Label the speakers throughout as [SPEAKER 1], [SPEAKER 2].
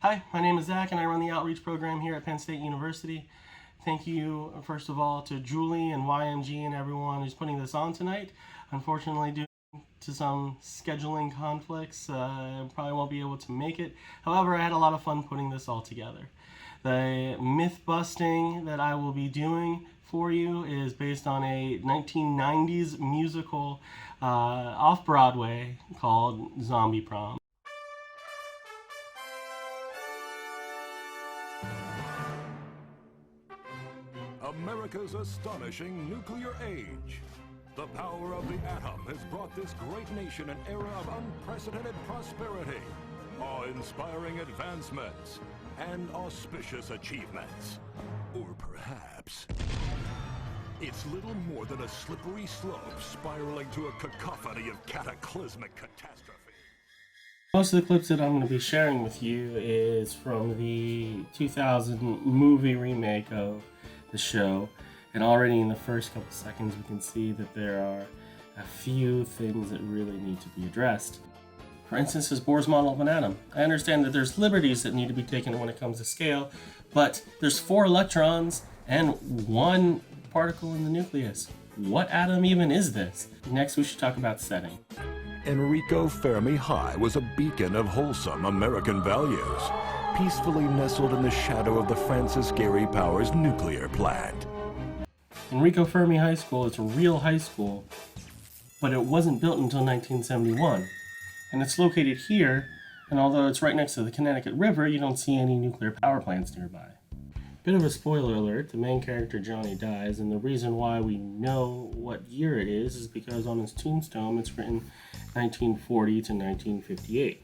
[SPEAKER 1] Hi, my name is Zach and I run the outreach program here at Penn State University. Thank you, first of all, to Julie and YMG and everyone who's putting this on tonight. Unfortunately, due to some scheduling conflicts, I probably won't be able to make it. However, I had a lot of fun putting this all together. The myth busting that I will be doing for you is based on a 1990s musical off-Broadway called Zombie Prom.
[SPEAKER 2] America's astonishing nuclear age. The power of the atom has brought this great nation an era of unprecedented prosperity, awe-inspiring advancements, and auspicious achievements. Or perhaps it's little more than a slippery slope spiraling to a cacophony of cataclysmic catastrophe.
[SPEAKER 1] Most of the clips that I'm going to be sharing with you is from the 2000 movie remake of the show, and already in the first couple seconds we can see that there are a few things that really need to be addressed. For instance, is Bohr's model of an atom. I understand that there's liberties that need to be taken when it comes to scale, but there's 4 electrons and 1 particle in the nucleus. What atom even is this? Next, we should talk about setting.
[SPEAKER 2] Enrico Fermi High was a beacon of wholesome American values, peacefully nestled in the shadow of the Francis Gary Powers nuclear plant.
[SPEAKER 1] Enrico Fermi High School is a real high school, but it wasn't built until 1971. And it's located here, and although it's right next to the Connecticut River, you don't see any nuclear power plants nearby. Bit of a spoiler alert, the main character Johnny dies, and the reason why we know what year it is because on his tombstone it's written 1940 to 1958.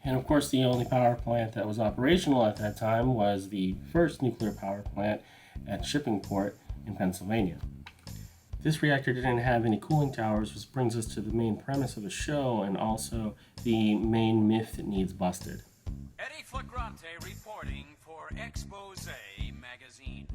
[SPEAKER 1] And of course the only power plant that was operational at that time was the first nuclear power plant at Shippingport in Pennsylvania. This reactor didn't have any cooling towers, which brings us to the main premise of the show and also the main myth that needs busted.
[SPEAKER 3] Eddie Flagrante reporting for Expose magazine.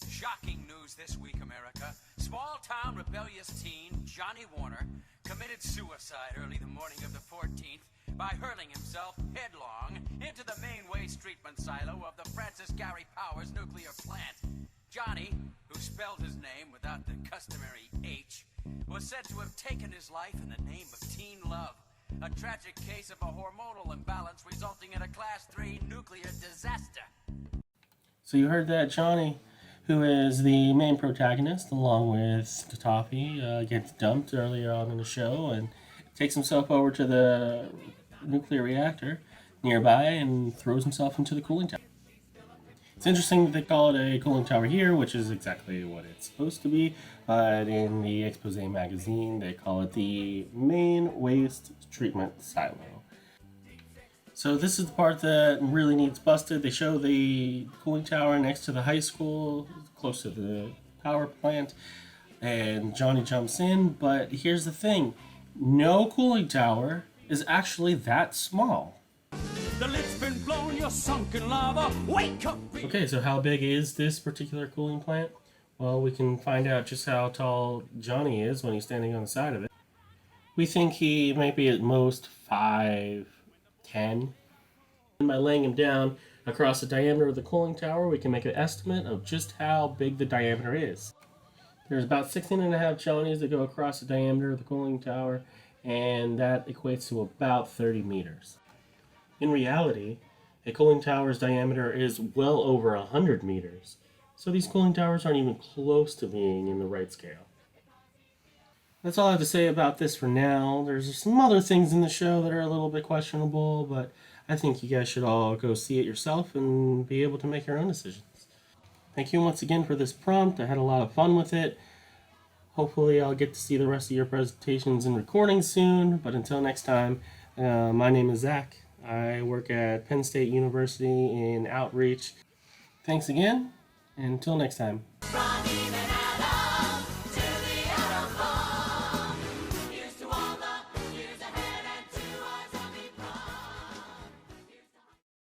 [SPEAKER 3] Shocking news this week, America. Small-town rebellious teen Johnny Warner committed suicide early the morning of the 14th by hurling himself headlong into the main waste treatment silo of the Francis Gary Powers nuclear plant. Johnny, who spelled his name without the customary H, was said to have taken his life in the name of teen love. A tragic case of a hormonal imbalance resulting in a Class 3 nuclear disaster.
[SPEAKER 1] So you heard that Johnny, who is the main protagonist, along with Toffee, gets dumped earlier on in the show and takes himself over to the nuclear reactor nearby and throws himself into the cooling tower. It's interesting that they call it a cooling tower here, which is exactly what it's supposed to be, but in the Expose magazine they call it the main waste treatment silo. So this is the part that really needs busted. They show the cooling tower next to the high school, close to the power plant, and Johnny jumps in, but here's the thing. No cooling tower is actually that small.
[SPEAKER 3] The lid's been blown, you're sunk in lava. Wake up!
[SPEAKER 1] Okay, so how big is this particular cooling plant? Well, we can find out just how tall Johnny is when he's standing on the side of it. We think he might be at most 5'10". And by laying him down across the diameter of the cooling tower, we can make an estimate of just how big the diameter is. There's about 16.5 Johnnies that go across the diameter of the cooling tower, and that equates to about 30 meters. In reality, a cooling tower's diameter is well over 100 meters, so these cooling towers aren't even close to being in the right scale. That's all I have to say about this for now. There's some other things in the show that are a little bit questionable, but I think you guys should all go see it yourself and be able to make your own decisions. Thank you once again for this prompt. I had a lot of fun with it. Hopefully I'll get to see the rest of your presentations and recordings soon, but until next time, my name is Zach. I work at Penn State University in outreach. Thanks again, and until next time.